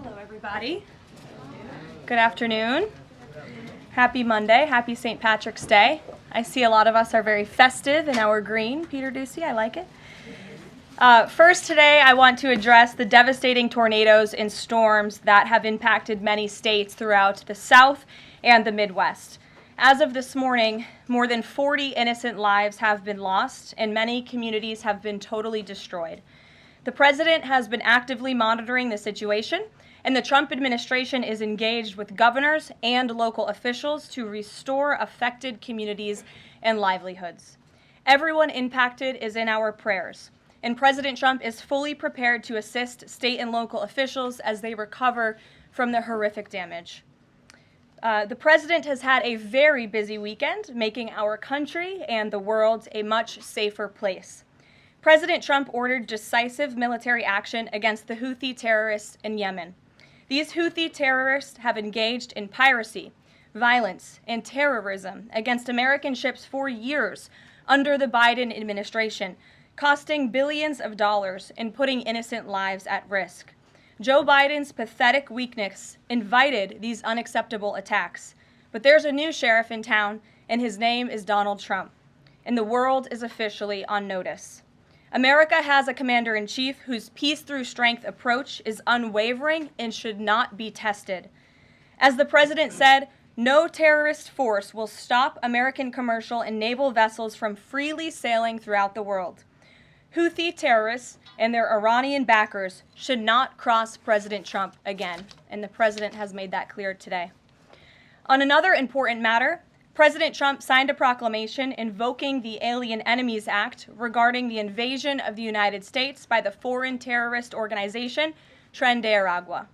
Hello, everybody. Good afternoon. Happy Monday. Happy St. Patrick's Day. I see a lot of us are very festive in our green. Peter Ducey, I like it. First today, I want to address the devastating tornadoes and storms that have impacted many states throughout the South and the Midwest. As of this morning, more than 40 innocent lives have been lost, and many communities have been totally destroyed. The president has been actively monitoring the situation, and the Trump administration is engaged with governors and local officials to restore affected communities and livelihoods. Everyone impacted is in our prayers, and President Trump is fully prepared to assist state and local officials as they recover from the horrific damage. The president has had a very busy weekend, making our country and the world a much safer place. President Trump ordered decisive military action against the Houthi terrorists in Yemen. These Houthi terrorists have engaged in piracy, violence, and terrorism against American ships for years under the Biden administration, costing billions of dollars and putting innocent lives at risk. Joe Biden's pathetic weakness invited these unacceptable attacks. But there's a new sheriff in town, and his name is Donald Trump. And the world is officially on notice. America has a commander-in-chief whose peace-through-strength approach is unwavering and should not be tested. As the president said, no terrorist force will stop American commercial and naval vessels from freely sailing throughout the world. Houthi terrorists and their Iranian backers should not cross President Trump again, and the president has made that clear today. On another important matter, President Trump signed a proclamation invoking the Alien Enemies Act regarding the invasion of the United States by the foreign terrorist organization Tren de Aragua.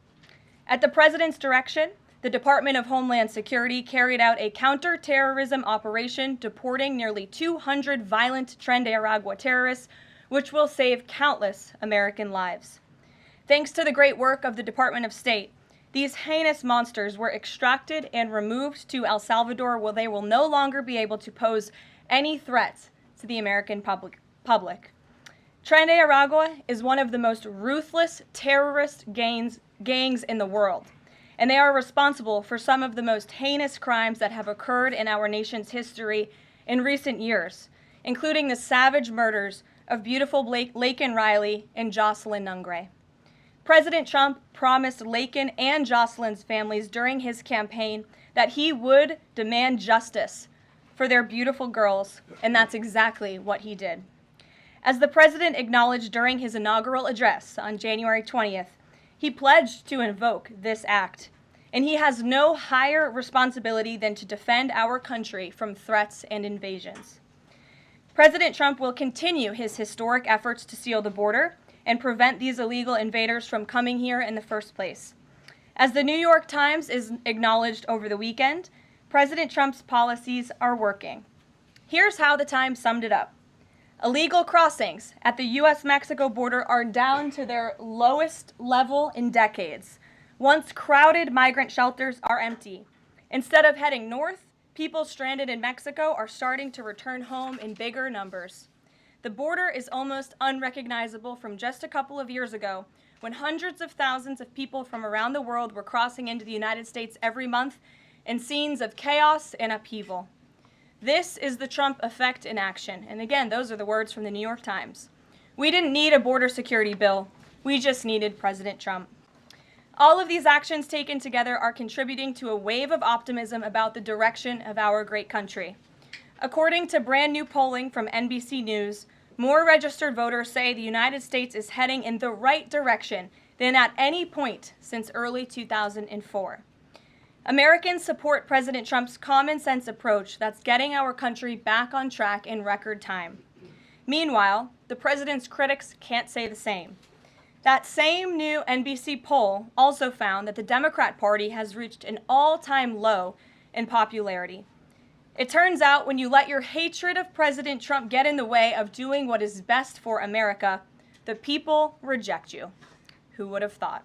At the president's direction, the Department of Homeland Security carried out a counter-terrorism operation deporting nearly 200 violent Tren de Aragua terrorists, which will save countless American lives. Thanks to the great work of the Department of State, these heinous monsters were extracted and removed to El Salvador, where they will no longer be able to pose any threats to the American public. Tren de Aragua is one of the most ruthless terrorist gangs in the world, and they are responsible for some of the most heinous crimes that have occurred in our nation's history in recent years, including the savage murders of beautiful Laken Riley and Jocelyn Nungray. President Trump promised Laken and Jocelyn's families during his campaign that he would demand justice for their beautiful girls, and that's exactly what he did. As the president acknowledged during his inaugural address on January 20th, he pledged to invoke this act, and he has no higher responsibility than to defend our country from threats and invasions. President Trump will continue his historic efforts to seal the border and prevent these illegal invaders from coming here in the first place. As the New York Times is acknowledged over the weekend, President Trump's policies are working. Here's how the Times summed it up. Illegal crossings at the U.S.-Mexico border are down to their lowest level in decades. Once crowded migrant shelters are empty. Instead of heading north, people stranded in Mexico are starting to return home in bigger numbers. The border is almost unrecognizable from just a couple of years ago, when hundreds of thousands of people from around the world were crossing into the United States every month in scenes of chaos and upheaval. This is the Trump effect in action. And again, those are the words from the New York Times. We didn't need a border security bill. We just needed President Trump. All of these actions taken together are contributing to a wave of optimism about the direction of our great country. According to brand new polling from NBC News, more registered voters say the United States is heading in the right direction than at any point since early 2004. Americans support President Trump's common sense approach that's getting our country back on track in record time. Meanwhile, the president's critics can't say the same. That same new NBC poll also found that the Democrat Party has reached an all-time low in popularity. It turns out when you let your hatred of President Trump get in the way of doing what is best for America, the people reject you. Who would have thought?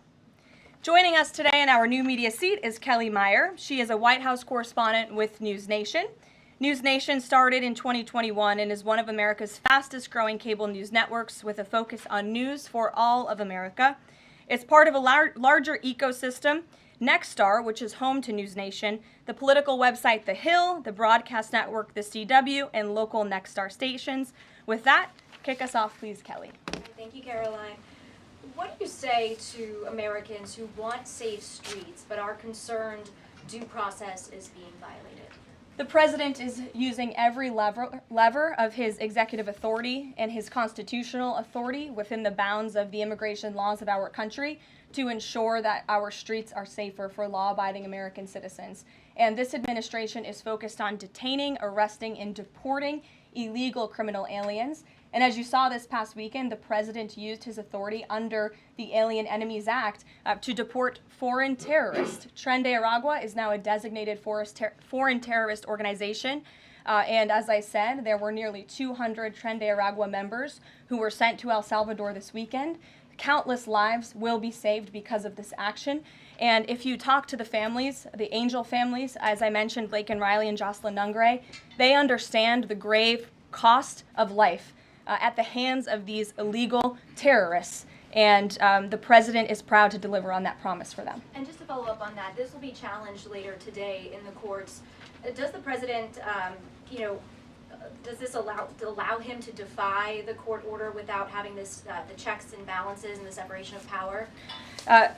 Joining us today in our new media seat is Kelly Meyer. She is a White House correspondent with News Nation. News Nation started in 2021 and is one of America's fastest growing cable news networks with a focus on news for all of America. It's part of a larger ecosystem. Nexstar, which is home to News Nation, the political website The Hill, the broadcast network The CW, and local Nexstar stations. With that, kick us off, please, Kelly. Thank you, Karoline. What do you say to Americans who want safe streets but are concerned due process is being violated? The president is using every lever of his executive authority and his constitutional authority within the bounds of the immigration laws of our country to ensure that our streets are safer for law-abiding American citizens. And this administration is focused on detaining, arresting, and deporting illegal criminal aliens. And as you saw this past weekend, the president used his authority under the Alien Enemies Act to deport foreign terrorists. Tren de Aragua is now a designated foreign terrorist organization. And as I said, there were nearly 200 Tren de Aragua members who were sent to El Salvador this weekend. Countless lives will be saved because of this action. And if you talk to the families, the Angel families, as I mentioned, Laken Riley and Jocelyn Nungray, they understand the grave cost of life at the hands of these illegal terrorists. And the president is proud to deliver on that promise for them. And just to follow up on that, this will be challenged later today in the courts. Does the president, does this allow him to defy the court order without having this the checks and balances and the separation of power?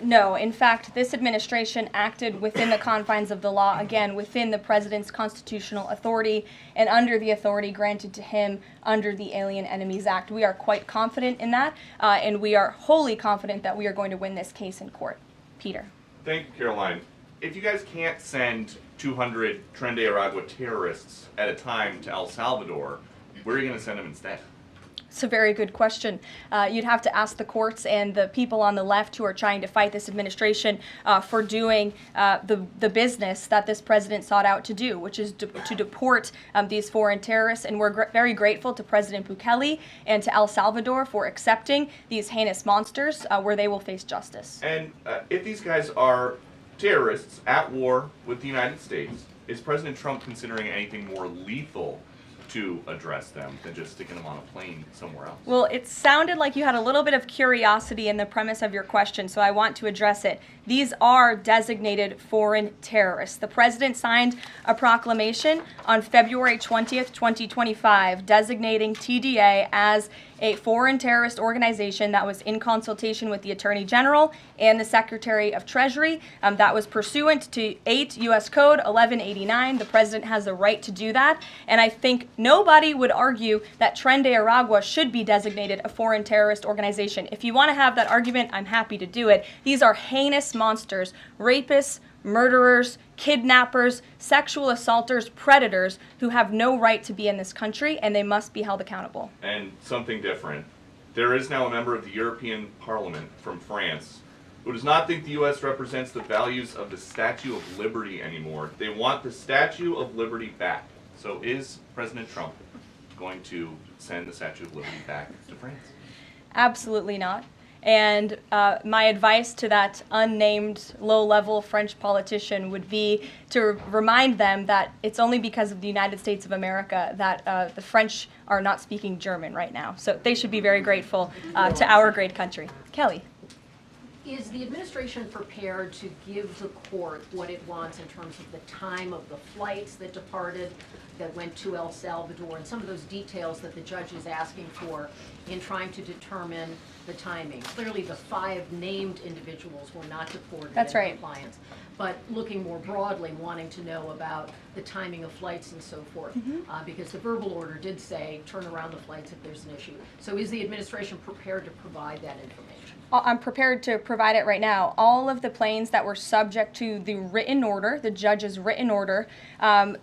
No. In fact, this administration acted within the confines of the law, again, within the president's constitutional authority and under the authority granted to him under the Alien Enemies Act. We are quite confident in that, and we are wholly confident that we are going to win this case in court. Peter. Thank you, Karoline. If you guys can't send 200 Tren de Aragua terrorists at a time to El Salvador, where are you going to send them instead? It's a very good question. You'd have to ask the courts and the people on the left who are trying to fight this administration for doing the business that this president sought out to do, which is to deport these foreign terrorists. And we're very grateful to President Bukele and to El Salvador for accepting these heinous monsters where they will face justice. And if these guys are terrorists at war with the United States, is President Trump considering anything more lethal to address them than just sticking them on a plane somewhere else? Well, it sounded like you had a little bit of curiosity in the premise of your question, so I want to address it. These are designated foreign terrorists. The president signed a proclamation on February 20th, 2025, designating TDA as a foreign terrorist organization that was in consultation with the Attorney General and the Secretary of Treasury. That was pursuant to 8 U.S. Code 1189. The president has the right to do that. And I think nobody would argue that Tren de Aragua should be designated a foreign terrorist organization. If you want to have that argument, I'm happy to do it. These are heinous monsters, rapists, murderers, kidnappers, sexual assaulters, predators who have no right to be in this country, and they must be held accountable. And something different. There is now a member of the European Parliament from France who does not think the U.S. represents the values of the Statue of Liberty anymore. They want the Statue of Liberty back. So is President Trump going to send the Statue of Liberty back to France? Absolutely not. And my advice to that unnamed low-level French politician would be to remind them that it's only because of the United States of America that the French are not speaking German right now. So they should be very grateful to our great country. Kelly. Is the administration prepared to give the court what it wants in terms of the time of the flights that departed, that went to El Salvador, and some of those details that the judge is asking for in trying to determine the timing? Clearly, the 5 named individuals were not deported. That's right. In compliance. But looking more broadly, wanting to know about the timing of flights and so forth, because the verbal order did say turn around the flights if there's an issue. So is the administration prepared to provide that information? I'm prepared to provide it right now. All of the planes that were subject to the written order, the judge's written order,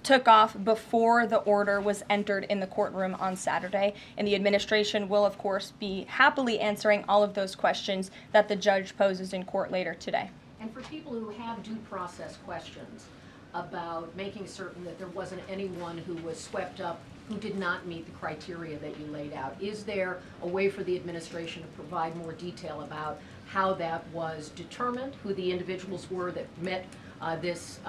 took off before the order was entered in the courtroom on Saturday. And the administration will, of course, be happily answering all of those questions that the judge poses in court later today. And for people who have due process questions about making certain that there wasn't anyone who was swept up who did not meet the criteria that you laid out, is there a way for the administration to provide more detail about how that was determined, who the individuals were that met this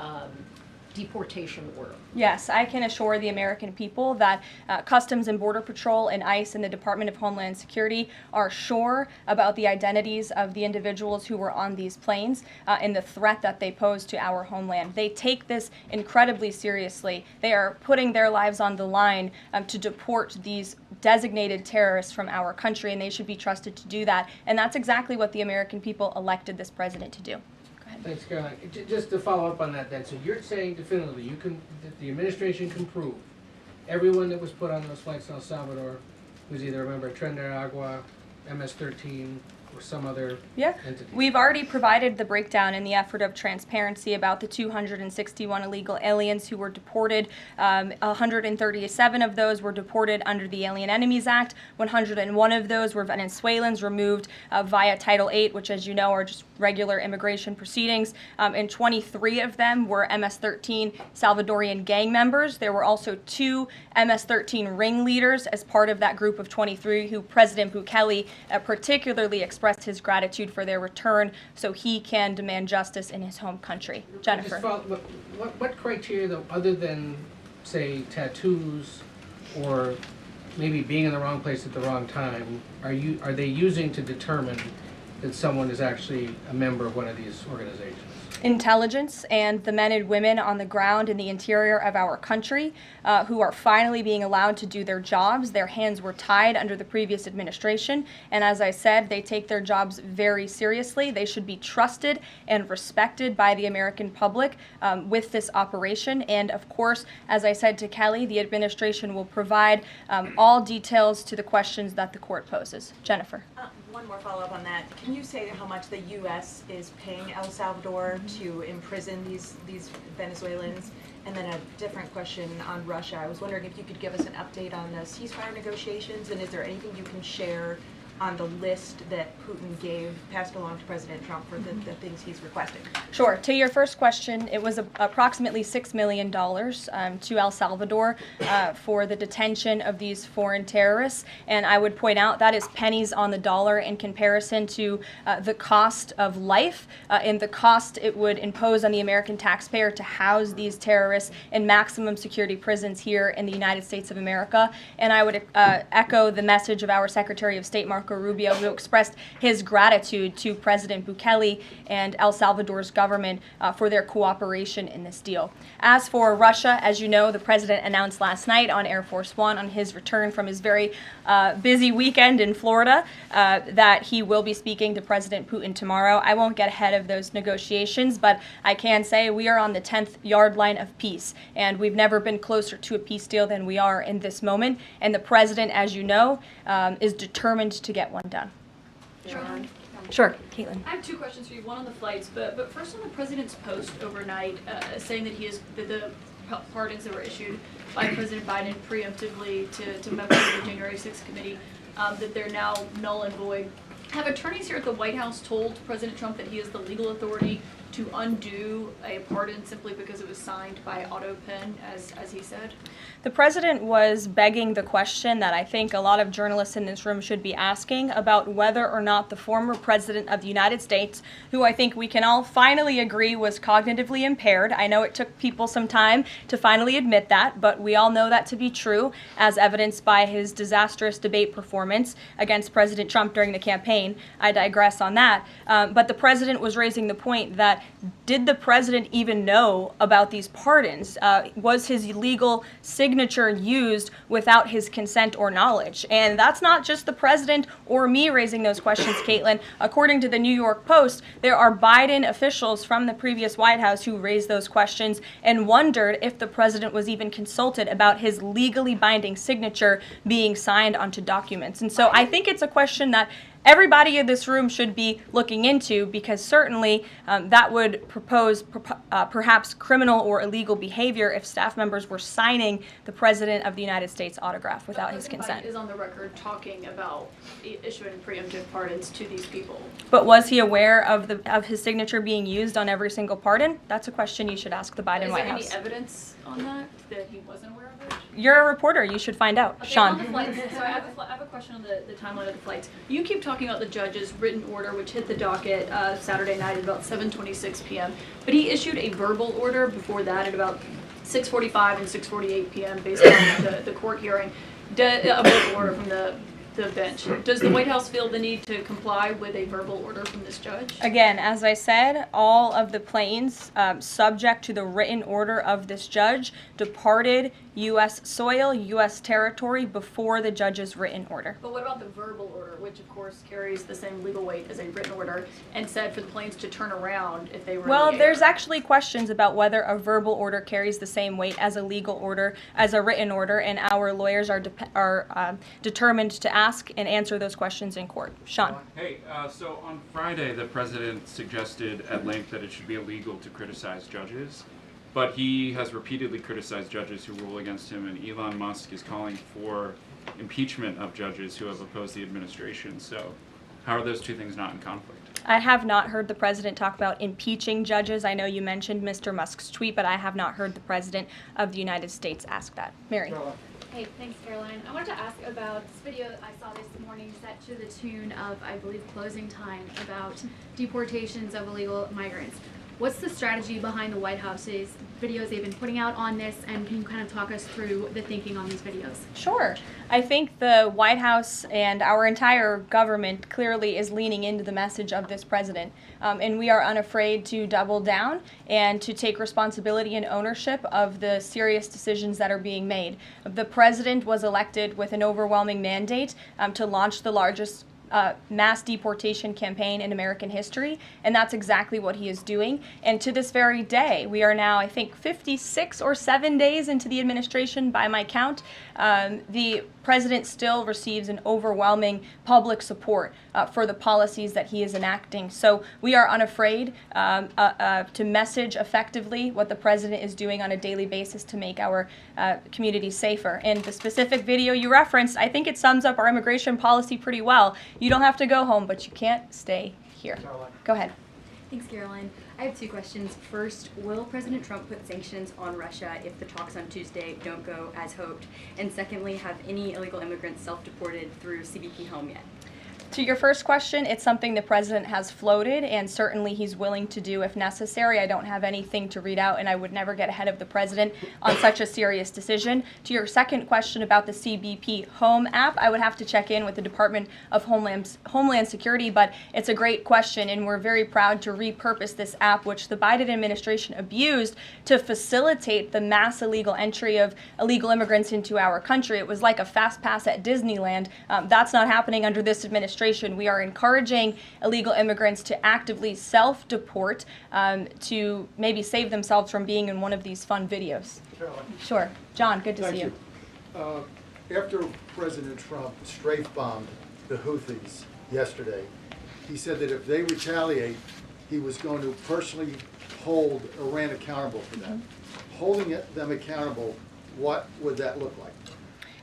deportation order. Yes, I can assure the American people that Customs and Border Patrol and ICE and the Department of Homeland Security are sure about the identities of the individuals who were on these planes and the threat that they pose to our homeland. They take this incredibly seriously. They are putting their lives on the line to deport these designated terrorists from our country, and they should be trusted to do that. And that's exactly what the American people elected this president to do. Thanks, Caroline. Just to follow up on that then, so you're saying definitively that the administration can prove everyone that was put on those flights in El Salvador was either a member of Tren de Agua, MS-13, or some other entity? We've already provided the breakdown in the effort of transparency about the 261 illegal aliens who were deported. 137 of those were deported under the Alien Enemies Act. 101 of those were Venezuelans removed via Title VIII, which, as you know, are just regular immigration proceedings. And 23 of them were MS-13 Salvadorian gang members. There were also 2 MS-13 ringleaders as part of that group of 23 who President Bukele particularly expressed his gratitude for their return so he can demand justice in his home country. Jennifer. What criteria, though, other than, say, tattoos or maybe being in the wrong place at the wrong time, are they using to determine that someone is actually a member of one of these organizations? Intelligence and the men and women on the ground in the interior of our country who are finally being allowed to do their jobs. Their hands were tied under the previous administration, and as I said, they take their jobs very seriously. They should be trusted and respected by the American public with this operation. And of course, as I said to Kelly, the administration will provide all details to the questions that the court poses. Jennifer. One more follow-up on that. Can you say how much the U.S. is paying El Salvador to imprison these Venezuelans? And then a different question on Russia. I was wondering if you could give us an update on the ceasefire negotiations, and is there anything you can share on the list that Putin passed along to President Trump for the things he's requesting? Sure. To your first question, it was approximately $6 million to El Salvador for the detention of these foreign terrorists. And I would point out that is pennies on the dollar in comparison to the cost of life and the cost it would impose on the American taxpayer to house these terrorists in maximum security prisons here in the United States of America. And I would echo the message of our Secretary of State, Marco Rubio, who expressed his gratitude to President Bukele and El Salvador's government for their cooperation in this deal. As for Russia, as you know, the president announced last night on Air Force One on his return from his very busy weekend in Florida that he will be speaking to President Putin tomorrow. I won't get ahead of those negotiations, but I can say we are on the 10th yard line of peace, and we've never been closer to a peace deal than we are in this moment. And the president, as you know, is determined to get one done. Sure, Caitlin. I have 2 questions for you. One on the flights, but first on the president's post overnight, saying that the pardons that were issued by President Biden preemptively to members of the January 6th committee, that they're now null and void. Have attorneys here at the White House told President Trump that he has the legal authority to undo a pardon simply because it was signed by auto pen, as he said? The president was begging the question that I think a lot of journalists in this room should be asking about whether or not the former president of the United States, who I think we can all finally agree was cognitively impaired. I know it took people some time to finally admit that, but we all know that to be true, as evidenced by his disastrous debate performance against President Trump during the campaign. I digress on that. But the president was raising the point that did the president even know about these pardons? Was his legal signature used without his consent or knowledge? And that's not just the president or me raising those questions, Caitlin. According to the New York Post, there are Biden officials from the previous White House who raised those questions and wondered if the president was even consulted about his legally binding signature being signed onto documents. And so I think it's a question that everybody in this room should be looking into, because certainly that would propose perhaps criminal or illegal behavior if staff members were signing the President of the United States autograph without his consent. Biden is on the record talking about issuing preemptive pardons to these people. But was he aware of his signature being used on every single pardon? That's a question you should ask the Biden White House. Is there any evidence on that he wasn't aware of it? You're a reporter. You should find out. Okay, Sean. on the flights, so I have a question on the timeline of the flights. You keep talking about the judge's written order, which hit the docket Saturday night at about 7:26 p.m. But he issued a verbal order before that at about 6:45 and 6:48 p.m. based on the court hearing. A verbal order from the bench. Does the White House feel the need to comply with a verbal order from this judge? Again, as I said, all of the planes subject to the written order of this judge departed U.S. soil, U.S. territory before the judge's written order. But what about the verbal order, which of course carries the same legal weight as a written order, and said for the planes to turn around if they were Well, in the air? there's actually questions about whether a verbal order carries the same weight as a legal order, as a written order, and our lawyers are determined to ask and answer those questions in court. Sean. Hey, so on Friday, the president suggested at length that it should be illegal to criticize judges, but he has repeatedly criticized judges who rule against him, and Elon Musk is calling for impeachment of judges who have opposed the administration. So how are those two things not in conflict? I have not heard the president talk about impeaching judges. I know you mentioned Mr. Musk's tweet, but I have not heard the president of the United States ask that. Mary. Hey, thanks, Caroline. I wanted to ask about this video I saw this morning set to the tune of, I believe, Closing Time, about deportations of illegal migrants. What's the strategy behind the White House's videos they've been putting out on this, and can you kind of talk us through the thinking on these videos? Sure. I think the White House and our entire government clearly is leaning into the message of this president. And we are unafraid to double down and to take responsibility and ownership of the serious decisions that are being made. The president was elected with an overwhelming mandate to launch the largest mass deportation campaign in American history, and that's exactly what he is doing. And to this very day, we are now, I think, 56 or 7 days into the administration by my count. The president still receives an overwhelming public support for the policies that he is enacting. So we are unafraid to message effectively what the president is doing on a daily basis to make our community safer. And the specific video you referenced, I think it sums up our immigration policy pretty well. You don't have to go home, but you can't stay here. Go ahead. Thanks, Caroline. I have two questions. First, will President Trump put sanctions on Russia if the talks on Tuesday don't go as hoped? And secondly, have any illegal immigrants self-deported through CBP home yet? To your first question, it's something the president has floated, and certainly he's willing to do if necessary. I don't have anything to read out, and I would never get ahead of the president on such a serious decision. To your second question about the CBP Home app, I would have to check in with the Department of Homeland Security, but it's a great question, and we're very proud to repurpose this app, which the Biden administration abused to facilitate the mass illegal entry of illegal immigrants into our country. It was like a fast pass at Disneyland. That's not happening under this administration. We are encouraging illegal immigrants to actively self-deport to maybe save themselves from being in one of these fun videos. Caroline. Sure. John, good to see you. After President Trump strafe-bombed the Houthis yesterday, he said that if they retaliate, he was going to personally hold Iran accountable for that. Holding them accountable, what would that look like?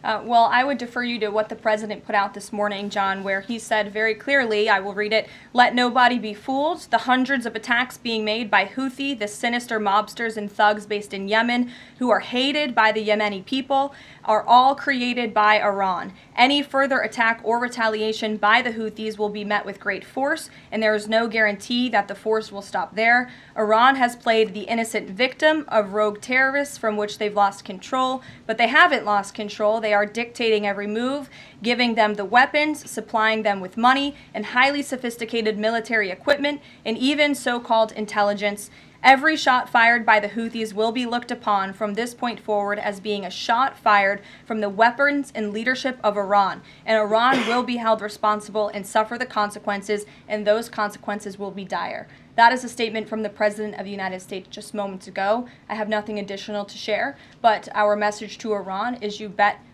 Well, I would defer you to what the president put out this morning, John, where he said very clearly, I will read it, "Let nobody be fooled. The hundreds of attacks being made by Houthi, the sinister mobsters and thugs based in Yemen, who are hated by the Yemeni people, are all created by Iran. Any further attack or retaliation by the Houthis will be met with great force, and there is no guarantee that the force will stop there. Iran has played the innocent victim of rogue terrorists from which they've lost control, but they haven't lost control. They are dictating every move, giving them the weapons, supplying them with money and highly sophisticated military equipment, and even so-called intelligence. Every shot fired by the Houthis will be looked upon from this point forward as being a shot fired from the weapons and leadership of Iran. And Iran will be held responsible and suffer the consequences, and those consequences will be dire." That is a statement from the President of the United States just moments ago. I have nothing additional to share, but our message to Iran is you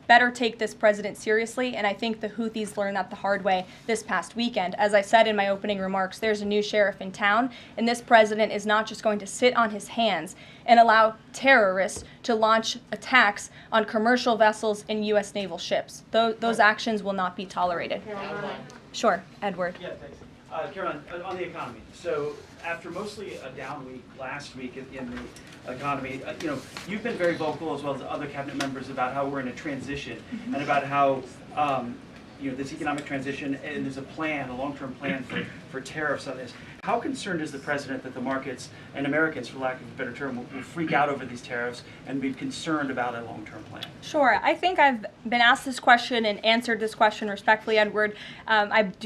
better take this president seriously, and I think the Houthis learned that the hard way this past weekend. As I said in my opening remarks, there's a new sheriff in town, and this president is not just going to sit on his hands and allow terrorists to launch attacks on commercial vessels and U.S. naval ships. Those actions will not be tolerated. Sure, Edward. Yeah, thanks. Karoline, on the economy. So after mostly a down week last week in the economy, you've been very vocal as well as other cabinet members about how we're in a transition and about how this economic transition, and there's a plan, a long-term plan for tariffs on this. How concerned is the president that the markets and Americans, for lack of a better term, will freak out over these tariffs and be concerned about a long-term plan? Sure. I think I've been asked this question and answered this question respectfully, Edward.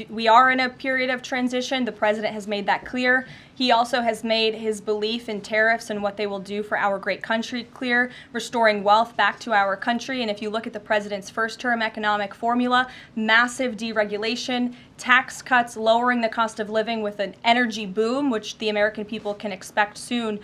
We are in a period of transition. The president has made that clear. He also has made his belief in tariffs and what they will do for our great country clear, restoring wealth back to our country. And if you look at the president's first-term economic formula, massive deregulation, tax cuts, lowering the cost of living with an energy boom, which the American people can expect soon.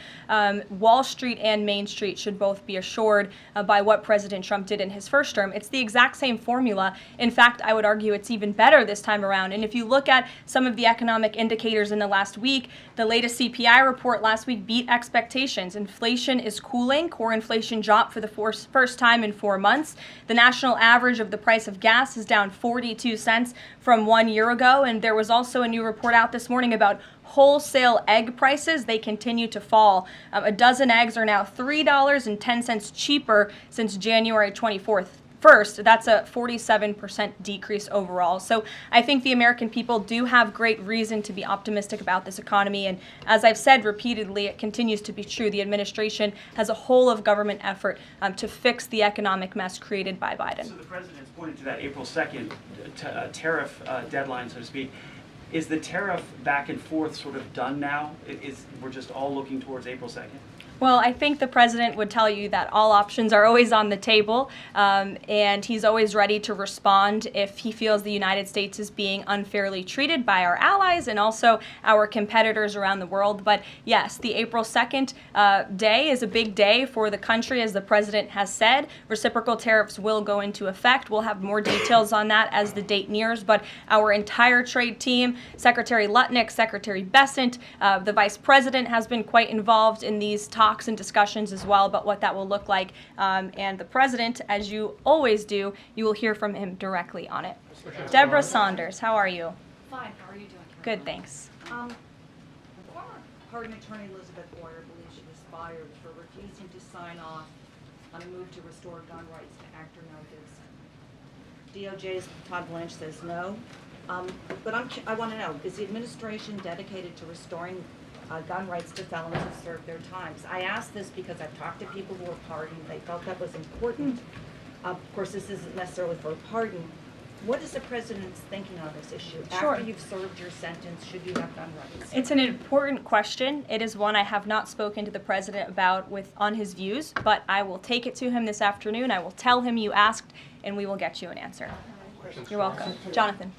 Wall Street and Main Street should both be assured by what President Trump did in his first term. It's the exact same formula. In fact, I would argue it's even better this time around. And if you look at some of the economic indicators in the last week, the latest CPI report last week beat expectations. Inflation is cooling. Core inflation dropped for the first time in 4 months. The national average of the price of gas is down 42 cents from 1 year ago. And there was also a new report out this morning about wholesale egg prices. They continue to fall. A dozen eggs are now $3.10 cheaper since January 24th. First, that's a 47% decrease overall. So I think the American people do have great reason to be optimistic about this economy. And as I've said repeatedly, it continues to be true. The administration has a whole of government effort to fix the economic mess created by Biden. So the president's pointed to that April 2nd tariff deadline, so to speak. Is the tariff back and forth sort of done now? We're just all looking towards April 2nd? Well, I think the president would tell you that all options are always on the table, and he's always ready to respond if he feels the United States is being unfairly treated by our allies and also our competitors around the world. But yes, the April 2nd day is a big day for the country, as the president has said. Reciprocal tariffs will go into effect. We'll have more details on that as the date nears, but our entire trade team, Secretary Lutnick, Secretary Bessent, the vice president has been quite involved in these talks and discussions as well about what that will look like. And the president, as you always do, you will hear from him directly on it. Deborah Saunders, how are you? Fine. How are you doing? Good, thanks. Former pardon attorney Elizabeth Boyer believes she was fired for refusing to sign off on a move to restore gun rights to actor Mel Gibson. DOJ's Todd Blanche says no. But I want to know, is the administration dedicated to restoring gun rights to felons who served their times? I ask this because I've talked to people who were pardoned. They felt that was important. Of course, this isn't necessarily for a pardon. What is the president's thinking on this issue? Sure. After you've served your sentence, should you have gun rights? It's an important question. It is one I have not spoken to the president about on his views, but I will take it to him this afternoon. I will tell him you asked, and we will get you an answer. You're welcome. Jonathan.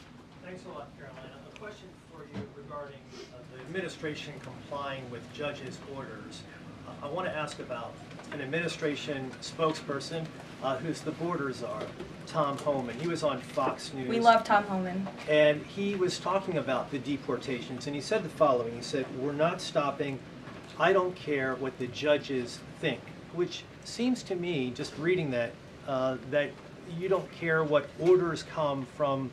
Thanks a lot, Caroline. A question for you regarding the administration complying with judges' orders. I want to ask about an administration spokesperson who's the border czar, Tom Homan. He was on Fox News. We love Tom Homan. And he was talking about the deportations, and he said the following. He said, "We're not stopping. I don't care what the judges think," which seems to me, just reading that, that you don't care what orders come from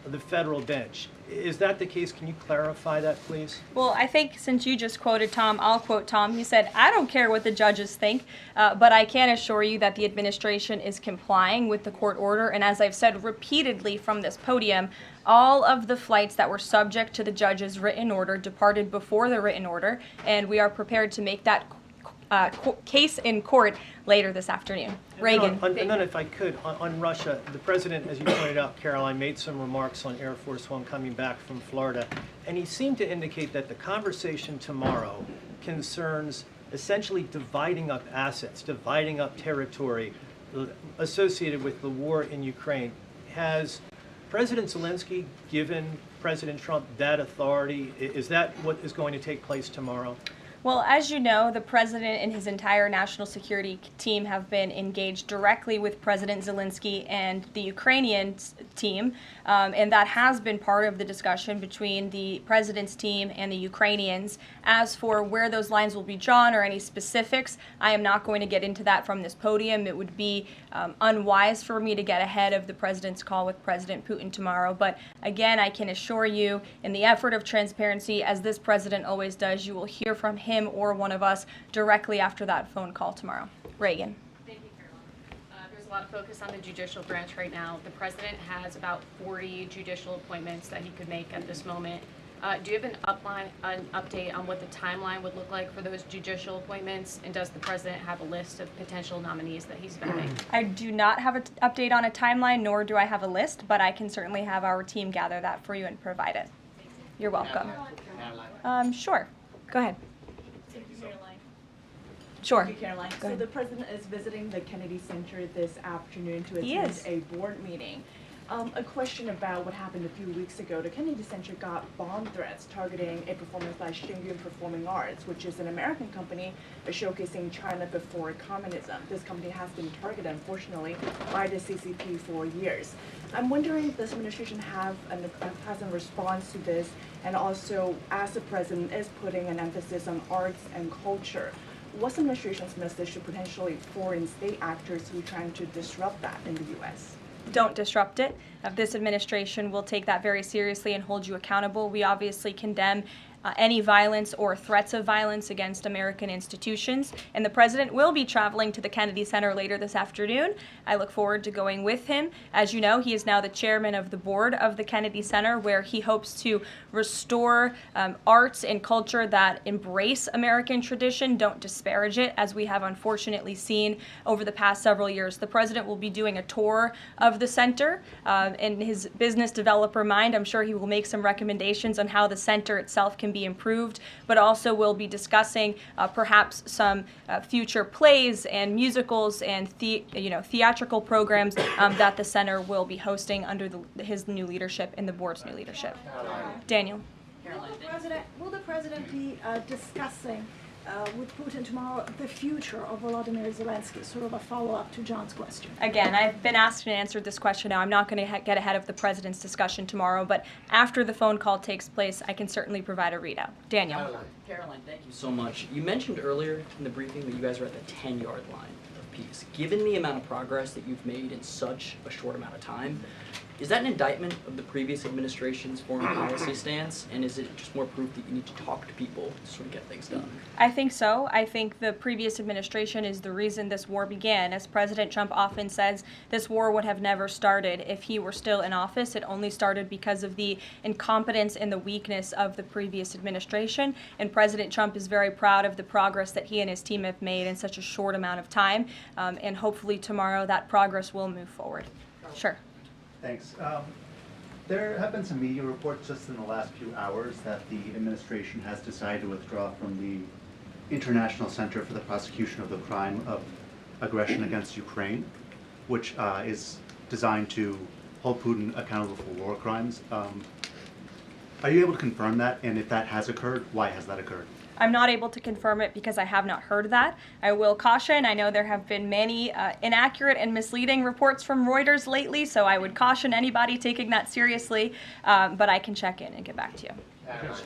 the federal bench. Is that the case? Can you clarify that, please? Well, I think since you just quoted Tom, I'll quote Tom. He said, "I don't care what the judges think, but I can assure you that the administration is complying with the court order." And as I've said repeatedly from this podium, all of the flights that were subject to the judge's written order departed before the written order, and we are prepared to make that case in court later this afternoon. Reagan. And then if I could, on Russia, the president, as you pointed out, Caroline, made some remarks on Air Force One coming back from Florida, and he seemed to indicate that the conversation tomorrow concerns essentially dividing up assets, dividing up territory associated with the war in Ukraine. Has President Zelensky given President Trump that authority? Is that what is going to take place tomorrow? Well, as you know, the president and his entire national security team have been engaged directly with President Zelensky and the Ukrainian team, and that has been part of the discussion between the president's team and the Ukrainians. As for where those lines will be drawn or any specifics, I am not going to get into that from this podium. It would be unwise for me to get ahead of the president's call with President Putin tomorrow. But again, I can assure you, in the effort of transparency, as this president always does, you will hear from him or one of us directly after that phone call tomorrow. Reagan. Thank you, Caroline. There's a lot of focus on the judicial branch right now. The president has about 40 judicial appointments that he could make at this moment. Do you have an update on what the timeline would look like for those judicial appointments? And does the president have a list of potential nominees that he's vetting? I do not have an update on a timeline, nor do I have a list, but I can certainly have our team gather that for you and provide it. You're welcome. Sure. Go ahead. Sure. Thank you, Caroline. So the president is visiting the Kennedy Center this afternoon to attend a board meeting. A question about what happened a few weeks ago. The Kennedy Center got bomb threats targeting a performance by Shingyun Performing Arts, which is an American company showcasing China before communism. This company has been targeted, unfortunately, by the CCP for years. I'm wondering if this administration has a response to this, and also as the president is putting an emphasis on arts and culture, what's the administration's message to potentially foreign state actors who are trying to disrupt that in the U.S.? Don't disrupt it. This administration will take that very seriously and hold you accountable. We obviously condemn any violence or threats of violence against American institutions. And the president will be traveling to the Kennedy Center later this afternoon. I look forward to going with him. As you know, he is now the chairman of the board of the Kennedy Center, where he hopes to restore arts and culture that embrace American tradition, don't disparage it, as we have unfortunately seen over the past several years. The president will be doing a tour of the center. In his business developer mind, I'm sure he will make some recommendations on how the center itself can be improved, but also we'll be discussing perhaps some future plays and musicals and theatrical programs that the center will be hosting under his new leadership and the board's new leadership. Daniel. Will the president be discussing with Putin tomorrow the future of Volodymyr Zelensky? Sort of a follow-up to John's question. Again, I've been asked and answered this question now. I'm not going to get ahead of the president's discussion tomorrow, but after the phone call takes place, I can certainly provide a readout. Daniel. Caroline, thank you so much. You mentioned earlier in the briefing that you guys are at the 10-yard line of peace. Given the amount of progress that you've made in such a short amount of time, is that an indictment of the previous administration's foreign policy stance, and is it just more proof that you need to talk to people to sort of get things done? I think so. I think the previous administration is the reason this war began. As President Trump often says, this war would have never started if he were still in office. It only started because of the incompetence and the weakness of the previous administration, and President Trump is very proud of the progress that he and his team have made in such a short amount of time, and hopefully tomorrow that progress will move forward. Sure. Thanks. There have been some media reports just in the last few hours that the administration has decided to withdraw from the International Center for the Prosecution of the Crime of Aggression against Ukraine, which is designed to hold Putin accountable for war crimes. Are you able to confirm that? And if that has occurred, why has that occurred? I'm not able to confirm it because I have not heard that. I will caution, I know there have been many inaccurate and misleading reports from Reuters lately, so I would caution anybody taking that seriously, but I can check in and get back to you.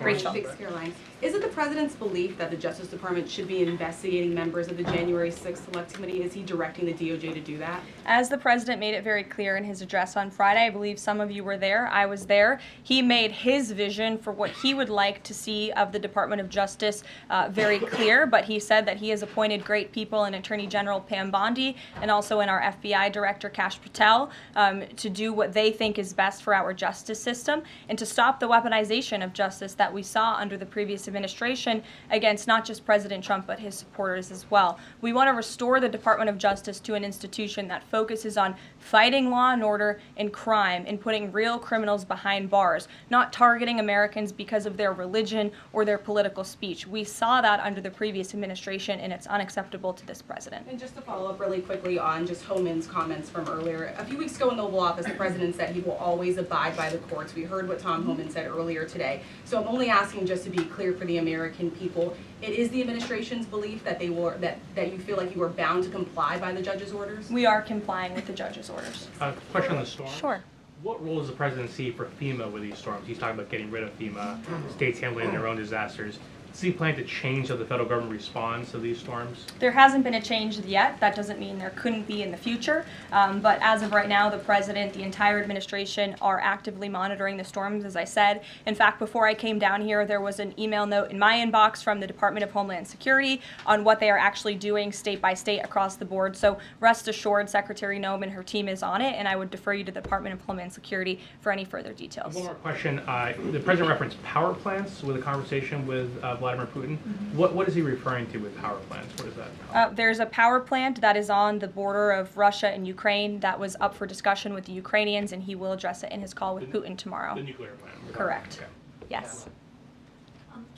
Rachel. Thanks, Caroline. Is it the president's belief that the Justice Department should be investigating members of the January 6th Select Committee? Is he directing the DOJ to do that? As the president made it very clear in his address on Friday, I believe some of you were there, I was there, he made his vision for what he would like to see of the Department of Justice very clear, but he said that he has appointed great people in Attorney General Pam Bondi and also in our FBI Director Kash Patel to do what they think is best for our justice system and to stop the weaponization of justice that we saw under the previous administration against not just President Trump but his supporters as well. We want to restore the Department of Justice to an institution that focuses on fighting law and order and crime and putting real criminals behind bars, not targeting Americans because of their religion or their political speech. We saw that under the previous administration, and it's unacceptable to this president. And just to follow up really quickly on just Homan's comments from earlier, a few weeks ago in the Oval Office, the president said he will always abide by the courts. We heard what Tom Homan said earlier today. So I'm only asking just to be clear for the American people. It is the administration's belief that that you feel like you were bound to comply by the judge's orders? We are complying with the judge's orders. Question on the storm. Sure. What role does the president see for FEMA with these storms? He's talking about getting rid of FEMA, states handling their own disasters. Does he plan to change how the federal government responds to these storms? There hasn't been a change yet. That doesn't mean there couldn't be in the future. But as of right now, the president, the entire administration are actively monitoring the storms, as I said. In fact, before I came down here, there was an email note in my inbox from the Department of Homeland Security on what they are actually doing state by state across the board. So rest assured, Secretary Noem and her team is on it, and I would defer you to the Department of Homeland Security for any further details. One more question. The president referenced power plants with a conversation with Vladimir Putin. What is he referring to with power plants? What is that? There's a power plant that is on the border of Russia and Ukraine that was up for discussion with the Ukrainians, and he will address it in his call with Putin tomorrow. The nuclear plant. Correct. Okay. Yes.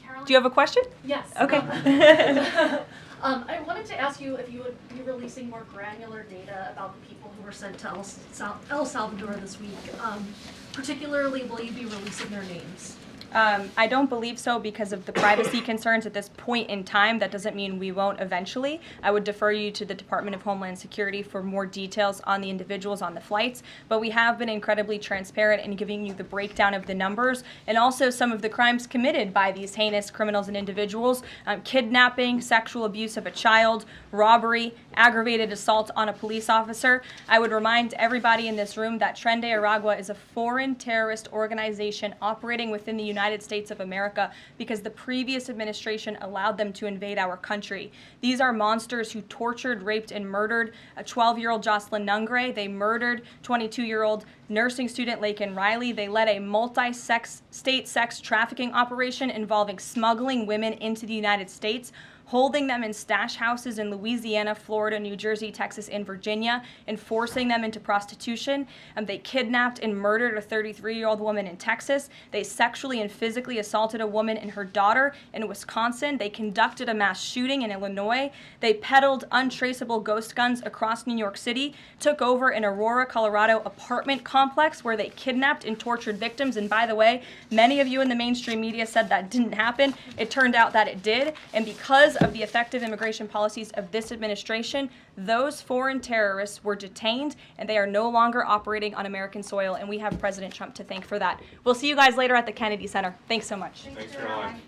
Caroline? Do you have a question? Yes. Okay. I wanted to ask you if you would be releasing more granular data about the people who were sent to El Salvador this week. Particularly, will you be releasing their names? I don't believe so because of the privacy concerns at this point in time. That doesn't mean we won't eventually. I would defer you to the Department of Homeland Security for more details on the individuals on the flights, but we have been incredibly transparent in giving you the breakdown of the numbers and also some of the crimes committed by these heinous criminals and individuals: kidnapping, sexual abuse of a child, robbery, aggravated assault on a police officer. I would remind everybody in this room that Tren de Aragua is a foreign terrorist organization operating within the United States of America because the previous administration allowed them to invade our country. These are monsters who tortured, raped, and murdered a 12-year-old Jocelyn Nungre. They murdered 22-year-old nursing student Laken Riley. They led a multi-state sex trafficking operation involving smuggling women into the United States, holding them in stash houses in Louisiana, Florida, New Jersey, Texas, and Virginia, and forcing them into prostitution. They kidnapped and murdered a 33-year-old woman in Texas. They sexually and physically assaulted a woman and her daughter in Wisconsin. They conducted a mass shooting in Illinois. They peddled untraceable ghost guns across New York City, took over an Aurora, Colorado apartment complex where they kidnapped and tortured victims. And by the way, many of you in the mainstream media said that didn't happen. It turned out that it did. And because of the effective immigration policies of this administration, those foreign terrorists were detained and they are no longer operating on American soil, and we have President Trump to thank for that. We'll see you guys later at the Kennedy Center. Thanks so much. Thanks, Caroline.